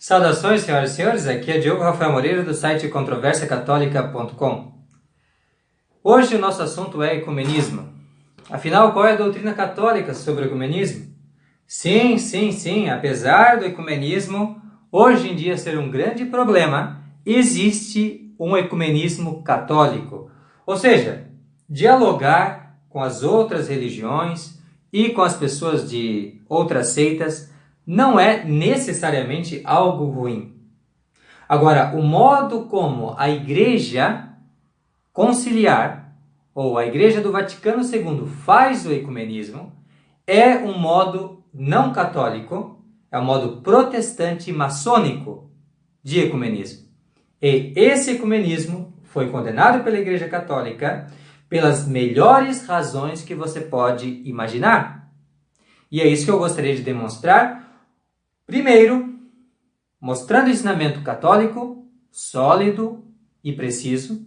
Saudações, senhoras e senhores, aqui é Diogo Rafael Moreira do site controversiacatólica.com. Hoje o nosso assunto é ecumenismo. Afinal, qual é a doutrina católica sobre o ecumenismo? Sim, apesar do ecumenismo hoje em dia ser um grande problema, existe um ecumenismo católico. Ou seja, dialogar com as outras religiões e com as pessoas de outras seitas não é necessariamente algo ruim. Agora, o modo como a Igreja Conciliar, ou a Igreja do Vaticano II, faz o ecumenismo, é um modo não católico, é um modo protestante e maçônico de ecumenismo. E esse ecumenismo foi condenado pela Igreja Católica pelas melhores razões que você pode imaginar. E é isso que eu gostaria de demonstrar. Primeiro, mostrando o ensinamento católico sólido e preciso,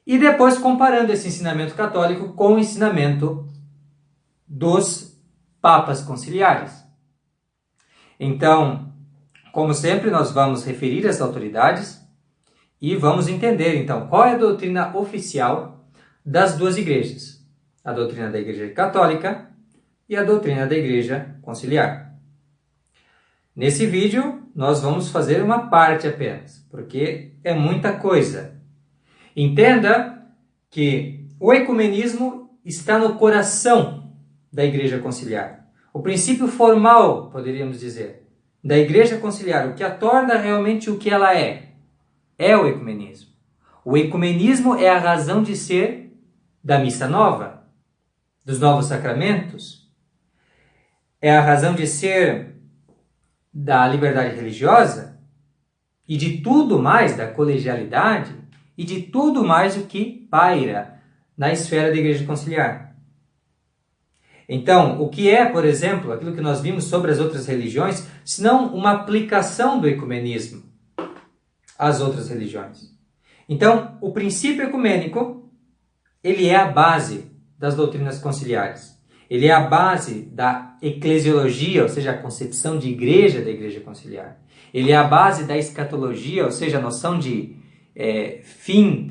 e depois comparando esse ensinamento católico com o ensinamento dos papas conciliares. Então, como sempre, nós vamos referir as autoridades e vamos entender, então, qual é a doutrina oficial das duas igrejas, a doutrina da Igreja Católica e a doutrina da Igreja Conciliar. Nesse vídeo, nós vamos fazer uma parte apenas, porque é muita coisa. Entenda que o ecumenismo está no coração da Igreja Conciliar. O princípio formal, poderíamos dizer, da Igreja Conciliar, o que a torna realmente o que ela é o ecumenismo. O ecumenismo é a razão de ser da missa nova, dos novos sacramentos, é a razão de ser da liberdade religiosa e de tudo mais, da colegialidade e de tudo mais o que paira na esfera da Igreja Conciliar. Então, o que é, por exemplo, aquilo que nós vimos sobre as outras religiões, senão uma aplicação do ecumenismo às outras religiões? Então, o princípio ecumênico, ele é a base das doutrinas conciliares. Ele é a base da eclesiologia, ou seja, a concepção de igreja da Igreja Conciliar. Ele é a base da escatologia, ou seja, a noção de fim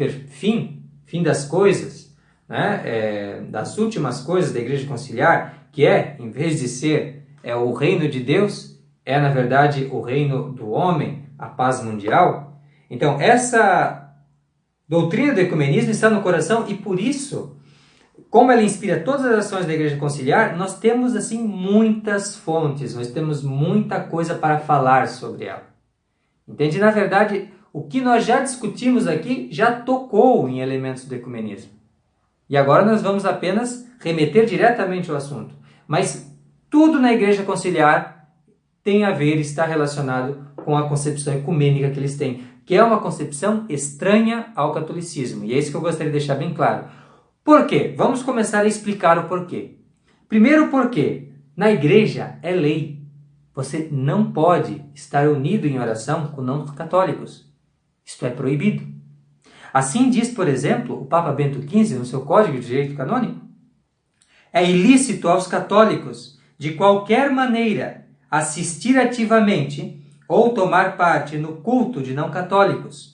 das coisas, né? Das últimas coisas da Igreja Conciliar, que em vez de ser o reino de Deus, é na verdade o reino do homem, a paz mundial. Então, essa doutrina do ecumenismo está no coração e por isso, como ela inspira todas as ações da Igreja Conciliar, nós temos assim muitas fontes, nós temos muita coisa para falar sobre ela. Entende? Na verdade, o que nós já discutimos aqui já tocou em elementos do ecumenismo. E agora nós vamos apenas remeter diretamente ao assunto. Mas tudo na Igreja Conciliar tem a ver, está relacionado com a concepção ecumênica que eles têm, que é uma concepção estranha ao catolicismo. E é isso que eu gostaria de deixar bem claro. Por quê? Vamos começar a explicar o porquê. Primeiro, porque na igreja é lei. Você não pode estar unido em oração com não católicos. Isto é proibido. Assim diz, por exemplo, o Papa Bento XV no seu Código de Direito Canônico. É ilícito aos católicos, de qualquer maneira, assistir ativamente ou tomar parte no culto de não católicos.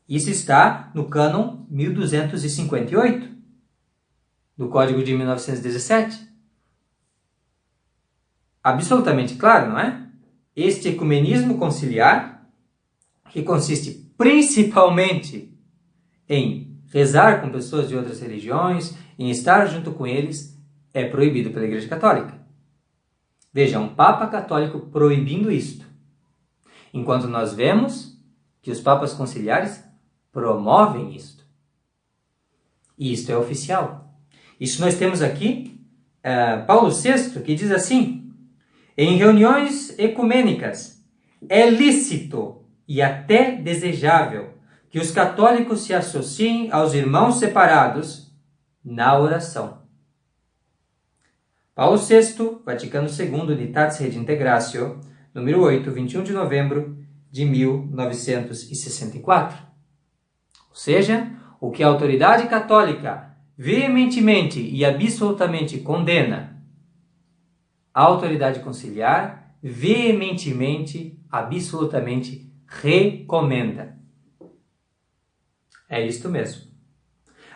Isso está no cânon 1258, do Código de 1917. Absolutamente claro, não é? Este ecumenismo conciliar, que consiste principalmente em rezar com pessoas de outras religiões, em estar junto com eles, é proibido pela Igreja Católica. Veja, um Papa católico proibindo isto, enquanto nós vemos que os papas conciliares promovem isto. E isto é oficial. Isso nós temos aqui Paulo VI, que diz assim: em reuniões ecumênicas é lícito e até desejável que os católicos se associem aos irmãos separados na oração. Paulo VI, Vaticano II, Unitatis Redintegratio, número 8, 21 de novembro de 1964. Ou seja, o que a autoridade católica veementemente e absolutamente condena, a autoridade conciliar veementemente, absolutamente recomenda. É isto mesmo.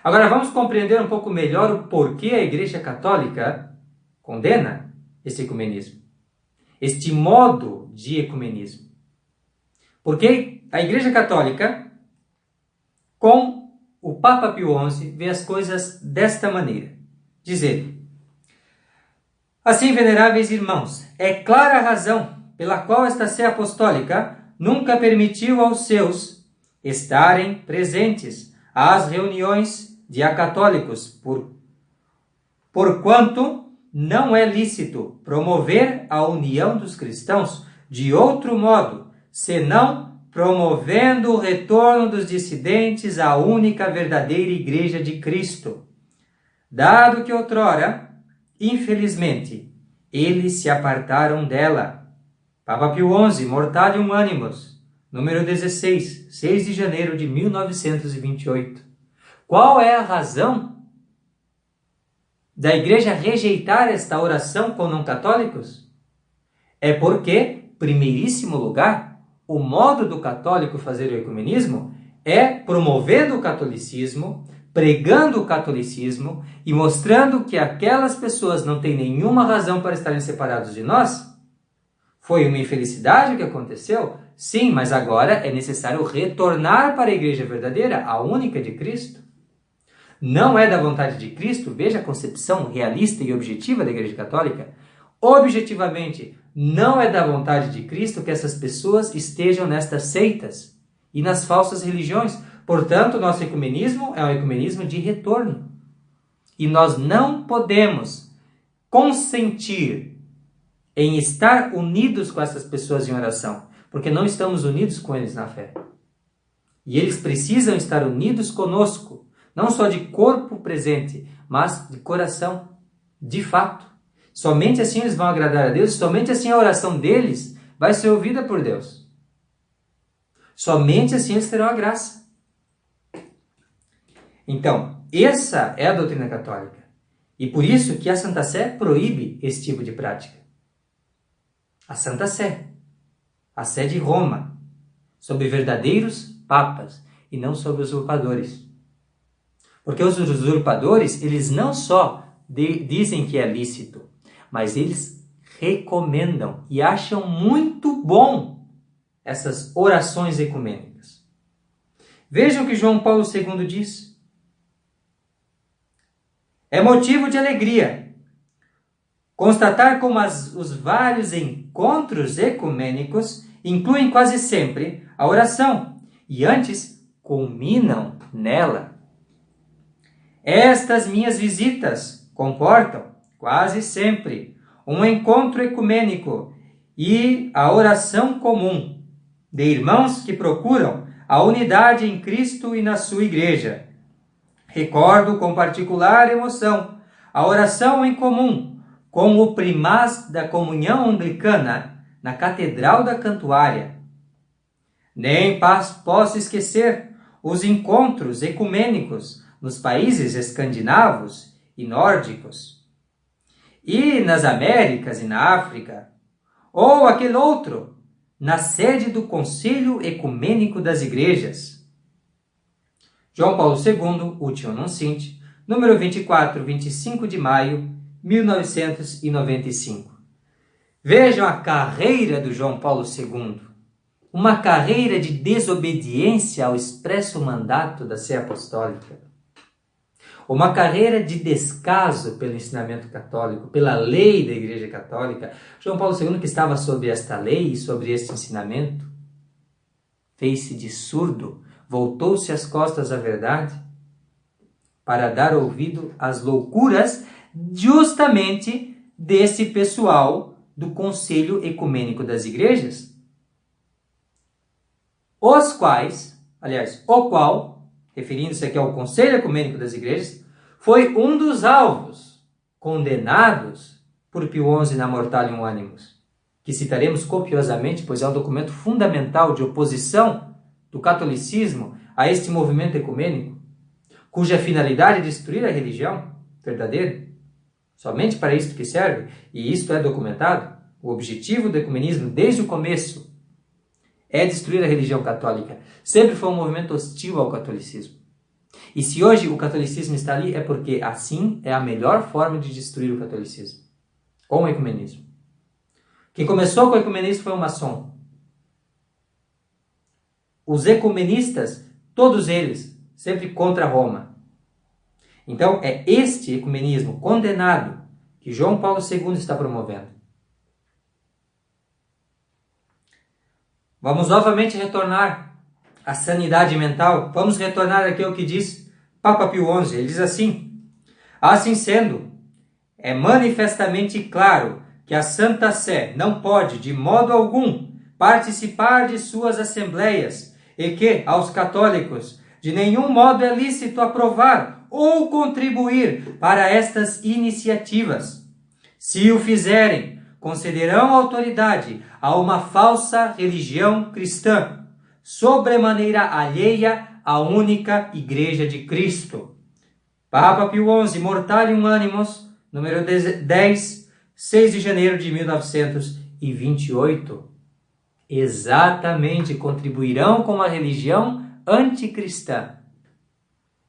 Agora vamos compreender um pouco melhor o porquê a Igreja Católica condena esse ecumenismo, este modo de ecumenismo. Porque a Igreja Católica, com o Papa Pio XI, vê as coisas desta maneira. Diz ele: assim, veneráveis irmãos, é clara a razão pela qual esta Sé Apostólica nunca permitiu aos seus estarem presentes às reuniões de acatólicos, porquanto não é lícito promover a união dos cristãos de outro modo, senão promovendo o retorno dos dissidentes à única verdadeira Igreja de Cristo. Dado que outrora, infelizmente, eles se apartaram dela. Papa Pio XI, Mortalium Animus, número 16, 6 de janeiro de 1928. Qual é a razão da Igreja rejeitar esta oração com não católicos? É porque, primeiríssimo lugar, o modo do católico fazer o ecumenismo é promovendo o catolicismo, pregando o catolicismo e mostrando que aquelas pessoas não têm nenhuma razão para estarem separados de nós. Foi uma infelicidade o que aconteceu? Sim, mas agora é necessário retornar para a Igreja verdadeira, a única de Cristo. Não é da vontade de Cristo, veja a concepção realista e objetiva da Igreja Católica. Objetivamente, não é da vontade de Cristo que essas pessoas estejam nestas seitas e nas falsas religiões. Portanto, nosso ecumenismo é um ecumenismo de retorno. E nós não podemos consentir em estar unidos com essas pessoas em oração, porque não estamos unidos com eles na fé. E eles precisam estar unidos conosco, não só de corpo presente, mas de coração, de fato. Somente assim eles vão agradar a Deus, somente assim a oração deles vai ser ouvida por Deus. Somente assim eles terão a graça. Então, essa é a doutrina católica. E por isso que a Santa Sé proíbe esse tipo de prática. A Santa Sé, a Sé de Roma, sobre verdadeiros papas e não sobre usurpadores. Porque os usurpadores, eles não só dizem que é lícito, mas eles recomendam e acham muito bom essas orações ecumênicas. Vejam o que João Paulo II diz. É motivo de alegria constatar como os vários encontros ecumênicos incluem quase sempre a oração e antes culminam nela. Estas minhas visitas comportam quase sempre um encontro ecumênico e a oração comum de irmãos que procuram a unidade em Cristo e na sua Igreja. Recordo com particular emoção a oração em comum com o primaz da comunhão anglicana na Catedral da Cantuária. Nem posso esquecer os encontros ecumênicos nos países escandinavos e nórdicos, e nas Américas e na África, ou aquele outro, na sede do Concílio Ecumênico das Igrejas. João Paulo II, Ultima Nunciente, número 24, 25 de maio, 1995. Vejam a carreira do João Paulo II, uma carreira de desobediência ao expresso mandato da Sé Apostólica. Uma carreira de descaso pelo ensinamento católico, pela lei da Igreja Católica. João Paulo II, que estava sob esta lei e sobre este ensinamento, fez-se de surdo, voltou-se as costas à verdade para dar ouvido às loucuras justamente desse pessoal do Conselho Ecumênico das Igrejas, o qual, referindo-se aqui ao Conselho Ecumênico das Igrejas, foi um dos alvos condenados por Pio XI na Mortalium Animus, que citaremos copiosamente, pois é um documento fundamental de oposição do catolicismo a este movimento ecumênico, cuja finalidade é destruir a religião verdadeira, somente para isto que serve, e isto é documentado. o objetivo do ecumenismo desde o começo é destruir a religião católica. Sempre foi um movimento hostil ao catolicismo. E se hoje o catolicismo está ali, é porque assim é a melhor forma de destruir o catolicismo, com o ecumenismo. Quem começou com o ecumenismo foi o maçom. Os ecumenistas, todos eles, sempre contra Roma. Então, é este ecumenismo condenado que João Paulo II está promovendo. Vamos novamente retornar à sanidade mental. Vamos retornar aqui ao que diz Papa Pio XI. Ele diz assim: assim sendo, é manifestamente claro que a Santa Sé não pode, de modo algum, participar de suas assembleias e que, aos católicos, de nenhum modo é lícito aprovar ou contribuir para estas iniciativas. Se o fizerem, concederão autoridade a uma falsa religião cristã, sobremaneira alheia à única Igreja de Cristo. Papa Pio XI, Mortalium Animos, número 10, 6 de janeiro de 1928. Exatamente, contribuirão com a religião anticristã.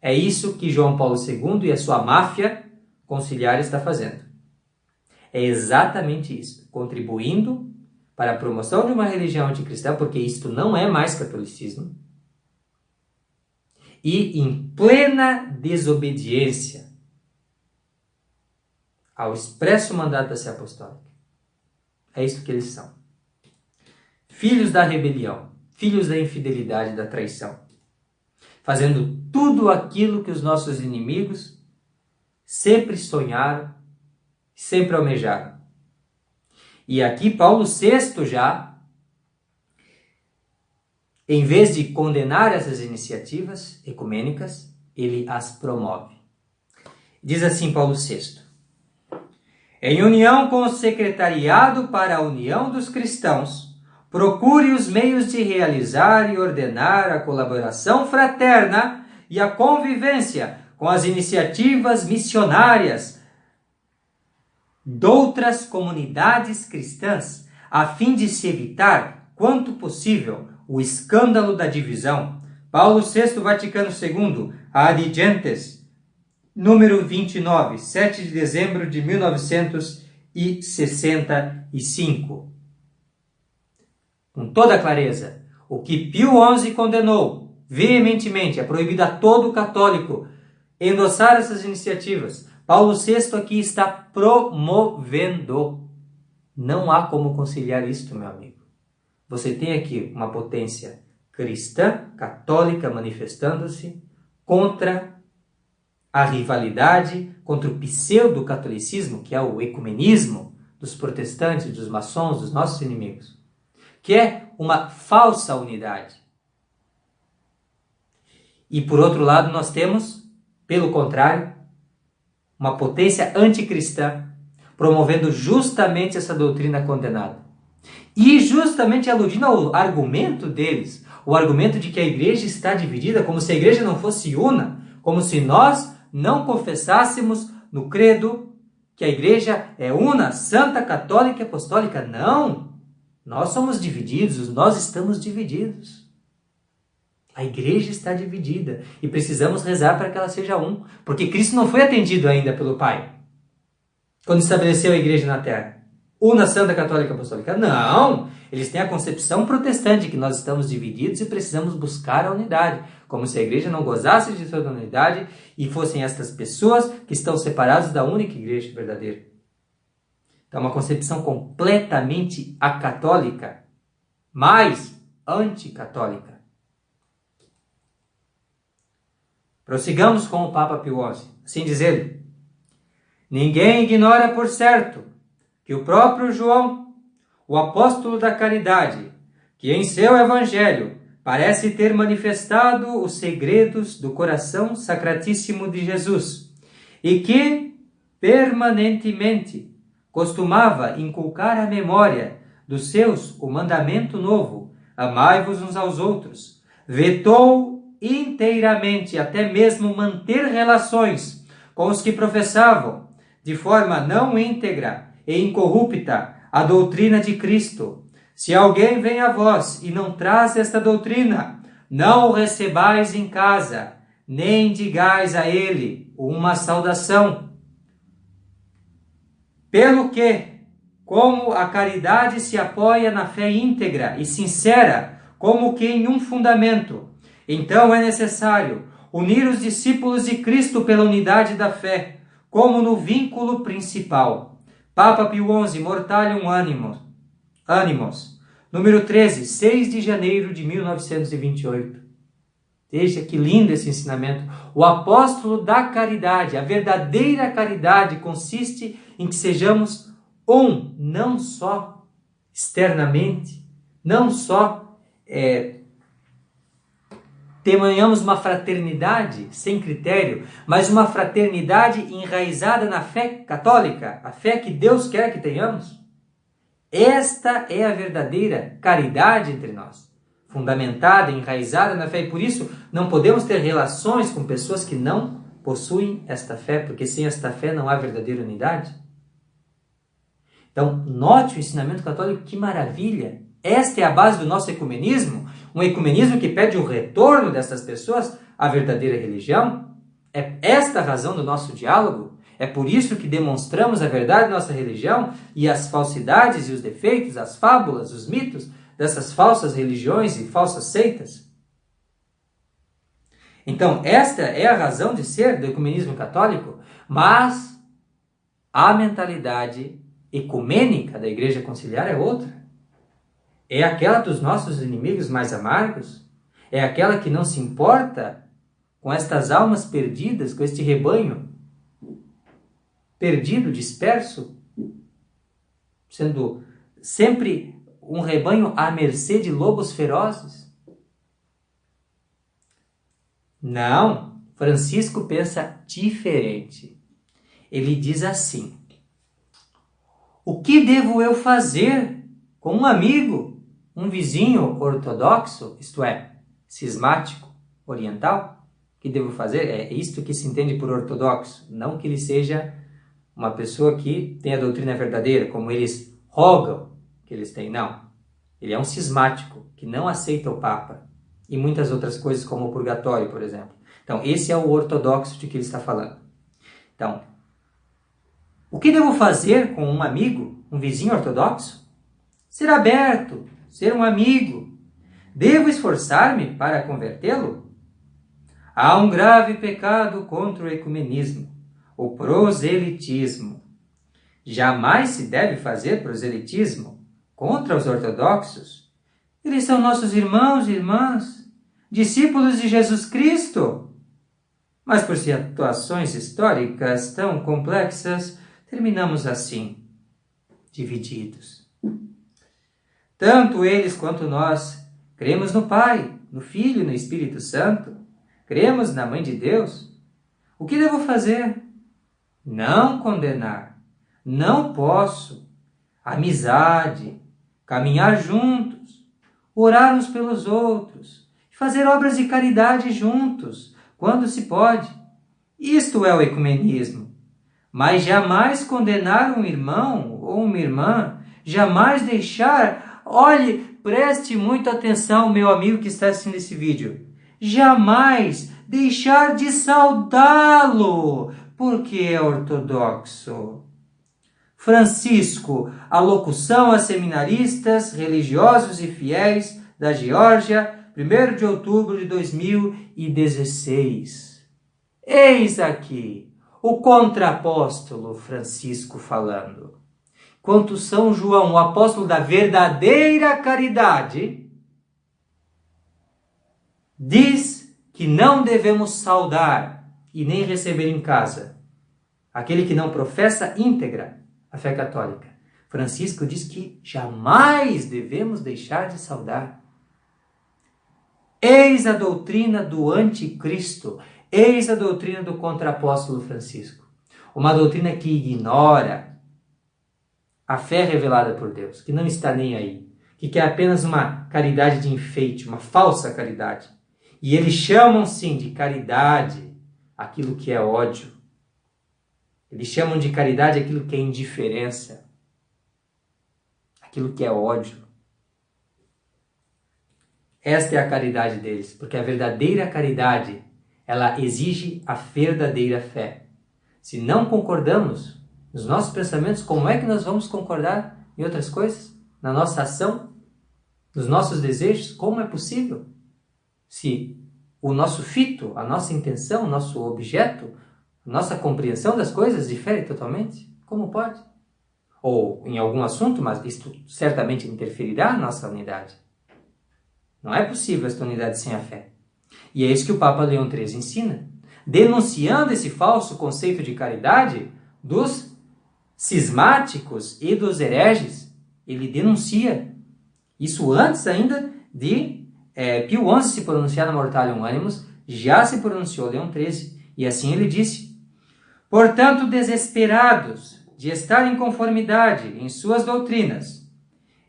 É isso que João Paulo II e a sua máfia conciliar está fazendo. É exatamente isso, contribuindo para a promoção de uma religião anticristã, porque isto não é mais catolicismo, e em plena desobediência ao expresso mandato da Sé Apostólica. É isso que eles são. Filhos da rebelião, filhos da infidelidade e da traição, fazendo tudo aquilo que os nossos inimigos sempre sonharam, sempre almejaram. E aqui Paulo VI já, em vez de condenar essas iniciativas ecumênicas, ele as promove. Diz assim Paulo VI: em união com o Secretariado para a União dos Cristãos, procure os meios de realizar e ordenar a colaboração fraterna e a convivência com as iniciativas missionárias de outras comunidades cristãs, a fim de se evitar, quanto possível, o escândalo da divisão. Paulo VI, Vaticano II, Ad Gentes, número 29, 7 de dezembro de 1965. Com toda clareza, o que Pio XI condenou veementemente, é proibido a todo católico endossar essas iniciativas. Paulo VI aqui está promovendo. Não há como conciliar isto, meu amigo. Você tem aqui uma potência cristã, católica, manifestando-se contra a rivalidade, contra o pseudo-catolicismo, que é o ecumenismo dos protestantes, dos maçons, dos nossos inimigos, que é uma falsa unidade. E por outro lado nós temos, pelo contrário, uma potência anticristã, promovendo justamente essa doutrina condenada. E justamente aludindo ao argumento deles, o argumento de que a igreja está dividida, como se a igreja não fosse una, como se nós não confessássemos no credo que a igreja é una, santa, católica e apostólica. Não! Nós somos divididos, nós estamos divididos. A igreja está dividida e precisamos rezar para que ela seja um, porque Cristo não foi atendido ainda pelo Pai quando estabeleceu a igreja na terra. Una, santa, católica, apostólica. Não! Eles têm a concepção protestante que nós estamos divididos e precisamos buscar a unidade, como se a igreja não gozasse de toda a unidade e fossem estas pessoas que estão separadas da única igreja verdadeira. Então, é uma concepção completamente acatólica, mais anticatólica. Prossigamos com o Papa Pio XI. Assim diz ele: ninguém ignora por certo que o próprio João, o apóstolo da caridade, que em seu evangelho parece ter manifestado os segredos do coração sacratíssimo de Jesus e que permanentemente costumava inculcar à memória dos seus o mandamento novo: amai-vos uns aos outros, vetou inteiramente até mesmo manter relações com os que professavam, de forma não íntegra e incorrupta, a doutrina de Cristo. Se alguém vem a vós e não traz esta doutrina, não o recebais em casa, nem digais a ele uma saudação. Pelo que, como a caridade se apoia na fé íntegra e sincera, como que em um fundamento, então é necessário unir os discípulos de Cristo pela unidade da fé, como no vínculo principal. Papa Pio XI, Mortalium Animos, número 13, 6 de janeiro de 1928. Veja que lindo esse ensinamento. O apóstolo da caridade, a verdadeira caridade consiste em que sejamos um, não só externamente, não só tenhamos uma fraternidade sem critério, mas uma fraternidade enraizada na fé católica, a fé que Deus quer que tenhamos. Esta é a verdadeira caridade entre nós, fundamentada, enraizada na fé, e por isso não podemos ter relações com pessoas que não possuem esta fé, porque sem esta fé não há verdadeira unidade. Então, note o ensinamento católico, que maravilha! Esta é a base do nosso ecumenismo, um ecumenismo que pede o retorno dessas pessoas à verdadeira religião. É esta a razão do nosso diálogo. É por isso que demonstramos a verdade da nossa religião e as falsidades e os defeitos, as fábulas, os mitos dessas falsas religiões e falsas seitas. Então, esta é a razão de ser do ecumenismo católico, mas a mentalidade ecumênica da Igreja Conciliar é outra. É aquela dos nossos inimigos mais amargos, é aquela que não se importa com estas almas perdidas, com este rebanho perdido, disperso, sendo sempre um rebanho à mercê de lobos ferozes. Não, Francisco pensa diferente. Ele diz assim: o que devo eu fazer com um amigo, um vizinho ortodoxo, isto é, cismático, oriental? O que devo fazer? É isto que se entende por ortodoxo, não que ele seja uma pessoa que tem a doutrina verdadeira, como eles rogam que eles têm, não. Ele é um cismático, que não aceita o Papa, e muitas outras coisas, como o purgatório, por exemplo. Então, esse é o ortodoxo de que ele está falando. Então, o que devo fazer com um amigo, um vizinho ortodoxo? Ser aberto, ser um amigo. Devo esforçar-me para convertê-lo? Há um grave pecado contra o ecumenismo, o proselitismo. Jamais se deve fazer proselitismo contra os ortodoxos. Eles são nossos irmãos e irmãs, discípulos de Jesus Cristo. Mas por situações históricas tão complexas, terminamos assim, divididos. Tanto eles quanto nós cremos no Pai, no Filho e no Espírito Santo. Cremos na Mãe de Deus. O que devo fazer? Não condenar. Não posso. Amizade, caminhar juntos, orar uns pelos outros, fazer obras de caridade juntos, quando se pode. Isto é o ecumenismo. Mas jamais condenar um irmão ou uma irmã, jamais deixar... Olhe, preste muita atenção, meu amigo que está assistindo esse vídeo. Jamais deixar de saudá-lo, porque é ortodoxo. Francisco, alocução a seminaristas, religiosos e fiéis da Geórgia, 1º de outubro de 2016. Eis aqui o contrapóstolo Francisco falando. Quanto São João, o apóstolo da verdadeira caridade, diz que não devemos saudar e nem receber em casa aquele que não professa íntegra a fé católica. Francisco diz que jamais devemos deixar de saudar. Eis a doutrina do anticristo, eis a doutrina do contrapóstolo Francisco. Uma doutrina que ignora a fé revelada por Deus, que não está nem aí, que quer apenas uma caridade de enfeite, uma falsa caridade. E eles chamam, sim, de caridade aquilo que é ódio. Eles chamam de caridade aquilo que é indiferença. aquilo que é ódio. Esta é a caridade deles, porque a verdadeira caridade, ela exige a verdadeira fé. Se não concordamos nos nossos pensamentos, como é que nós vamos concordar em outras coisas? Na nossa ação? Nos nossos desejos? Como é possível? Se o nosso fito, a nossa intenção, o nosso objeto, a nossa compreensão das coisas difere totalmente, como pode? Ou em algum assunto, mas isto certamente interferirá na nossa unidade. Não é possível esta unidade sem a fé. E é isso que o Papa Leão XIII ensina, denunciando esse falso conceito de caridade dos cismáticos e dos hereges. Ele denuncia isso antes ainda de Pio XI se pronunciar na Mortalium Animus, já se pronunciou Leão XIII, e assim ele disse: portanto, desesperados de estar em conformidade em suas doutrinas,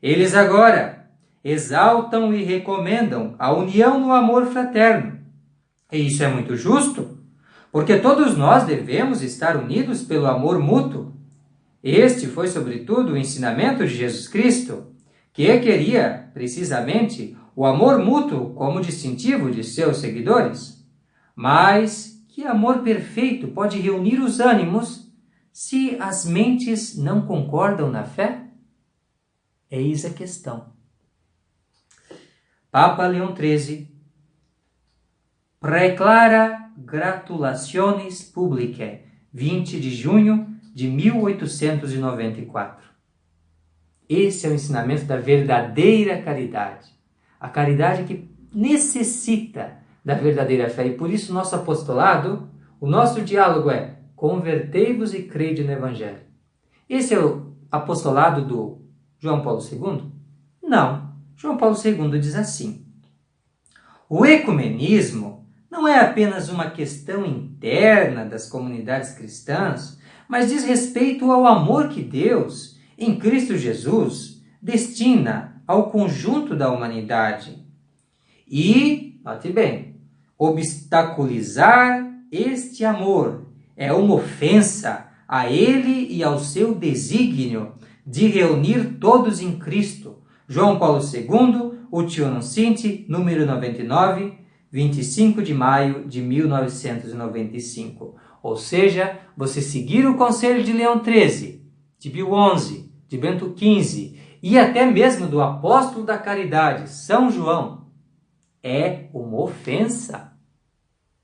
eles agora exaltam e recomendam a união no amor fraterno. E isso é muito justo, porque todos nós devemos estar unidos pelo amor mútuo. Este foi, sobretudo, o ensinamento de Jesus Cristo, que queria, precisamente, o amor mútuo como distintivo de seus seguidores. Mas que amor perfeito pode reunir os ânimos se as mentes não concordam na fé? Eis a questão. Papa Leão XIII preclara gratulationes publicae, 20 de junho de 1894. Esse é o ensinamento da verdadeira caridade. A caridade que necessita da verdadeira fé. E por isso nosso apostolado, o nosso diálogo é: convertei-vos e crede no Evangelho. Esse é o apostolado do João Paulo II? Não. João Paulo II diz assim: o ecumenismo não é apenas uma questão interna das comunidades cristãs, mas diz respeito ao amor que Deus, em Cristo Jesus, destina ao conjunto da humanidade. E, note bem, obstaculizar este amor é uma ofensa a ele e ao seu desígnio de reunir todos em Cristo. João Paulo II, Utiunum Sint, número 99, 25 de maio de 1995. Ou seja, você seguir o conselho de Leão XIII, de Pio XI, de Bento XV e até mesmo do apóstolo da caridade, São João, é uma ofensa.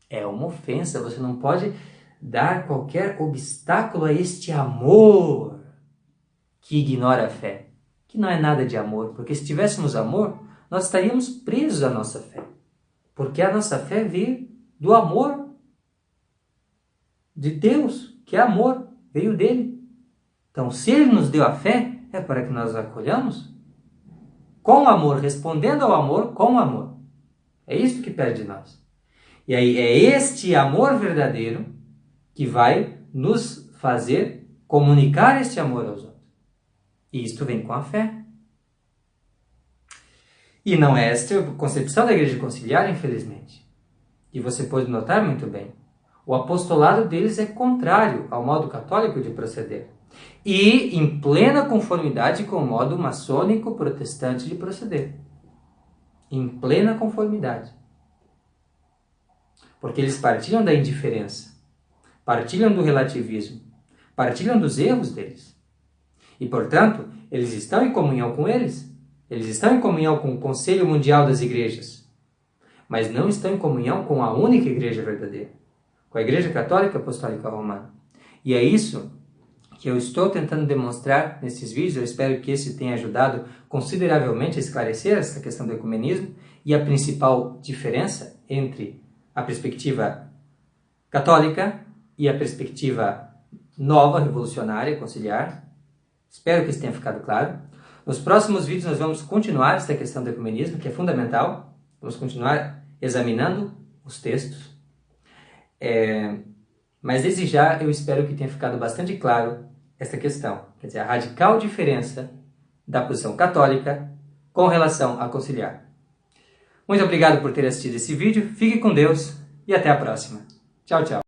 É uma ofensa. Você não pode dar qualquer obstáculo a este amor que ignora a fé. Que não é nada de amor, porque se tivéssemos amor, nós estaríamos presos à nossa fé. Porque a nossa fé veio do amor de Deus, que é amor, veio dele. Então, se ele nos deu a fé, é para que nós a acolhamos com amor, respondendo ao amor com amor. É isso que pede de nós. E aí é este amor verdadeiro que vai nos fazer comunicar este amor aos outros. E isto vem com a fé. E não é esta a concepção da Igreja Conciliar, infelizmente. E você pode notar muito bem. O apostolado deles é contrário ao modo católico de proceder. E em plena conformidade com o modo maçônico protestante de proceder. Em plena conformidade. Porque eles partilham da indiferença. Partilham do relativismo. Partilham dos erros deles. E, portanto, eles estão em comunhão com eles. Eles estão em comunhão com o Conselho Mundial das Igrejas. Mas não estão em comunhão com a única Igreja verdadeira. Com a Igreja Católica Apostólica Romana. E é isso que eu estou tentando demonstrar nesses vídeos. Eu espero que esse tenha ajudado consideravelmente a esclarecer essa questão do ecumenismo e a principal diferença entre a perspectiva católica e a perspectiva nova, revolucionária, conciliar. Espero que isso tenha ficado claro. Nos próximos vídeos nós vamos continuar essa questão do ecumenismo, que é fundamental. Vamos continuar examinando os textos. Mas desde já eu espero que tenha ficado bastante claro essa questão. Quer dizer, a radical diferença da posição católica com relação a conciliar. Muito obrigado por ter assistido esse vídeo. Fique com Deus e até a próxima. Tchau, tchau.